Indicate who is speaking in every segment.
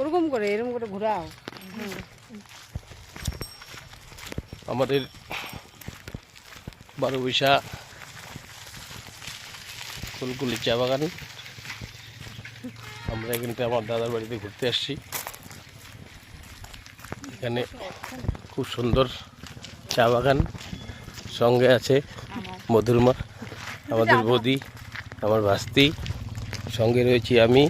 Speaker 1: ওরকম করে এরকম করে ঘোরাও।
Speaker 2: আমাদের 12 বিঘা কুলকুলি চা বাগান। আমরা এখানটা আমার দাদার বাড়িতে ঘুরতে আসছি। এখানে খুব সুন্দর চা বাগান, সঙ্গে আছে মধুরমা আমাদের বৌদি, আমার ভাস্তি, সঙ্গে রয়েছি আমি।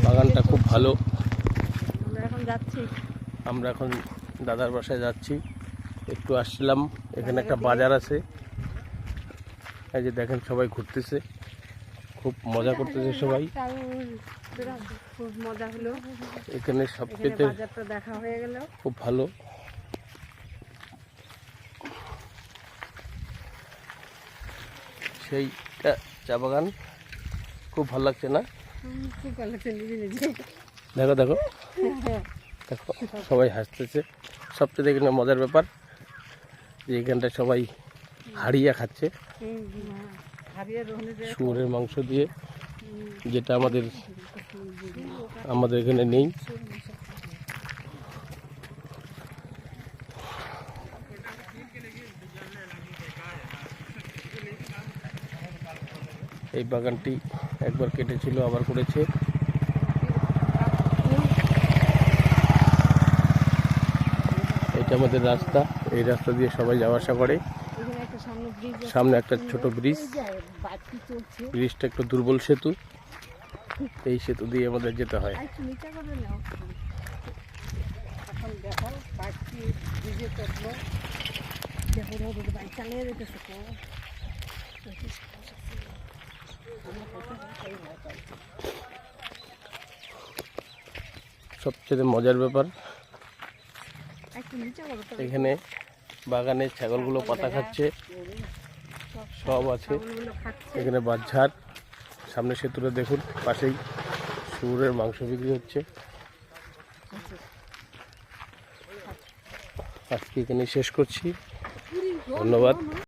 Speaker 2: বাগানটা খুব ভালো। আমরা এখন দাদার বাসায় যাচ্ছি। একটু আসছিলাম, এখানে একটা বাজার আছে, এই যে দেখেন সবাই ঘুরতেছে, খুব মজা করতেছে সবাই।
Speaker 1: খুব মজা হলো,
Speaker 2: এখানে সবচেয়ে
Speaker 1: বাজারটা দেখা হয়ে গেল,
Speaker 2: খুব ভালো। সেইটা চা বাগান খুব ভালো লাগছে না?
Speaker 1: খুব ভালো লাগছে।
Speaker 2: দেখো দেখো দেখো সবাই হাসতেছে। সবচেয়ে এখানে মজার ব্যাপার যে এখানটা সবাই হাড়িয়া খাচ্ছে শুয়োরের মাংস দিয়ে, যেটা আমাদের এখানে নেই। এই বাগানটি একবার কেটেছিল, আবার করেছে। এটা আমাদের রাস্তা, এই রাস্তা দিয়ে সবাই যাওয়া আসা করে। সামনে একটা ছোট ব্রিজ, ব্রিজটা একটু দুর্বল সেতু, এই সেতু দিয়ে আমাদের যেতে হয়। সবচেয়ে মজার ব্যাপার এখানে বাগানের ছাগলগুলো পাতা খাচ্ছে, সব আছে এখানে। বাচ্চার সামনে সেতুটা দেখুন, পাশেই শুয়োরের মাংস বিক্রি হচ্ছে। আজকে এখানে শেষ করছি, ধন্যবাদ।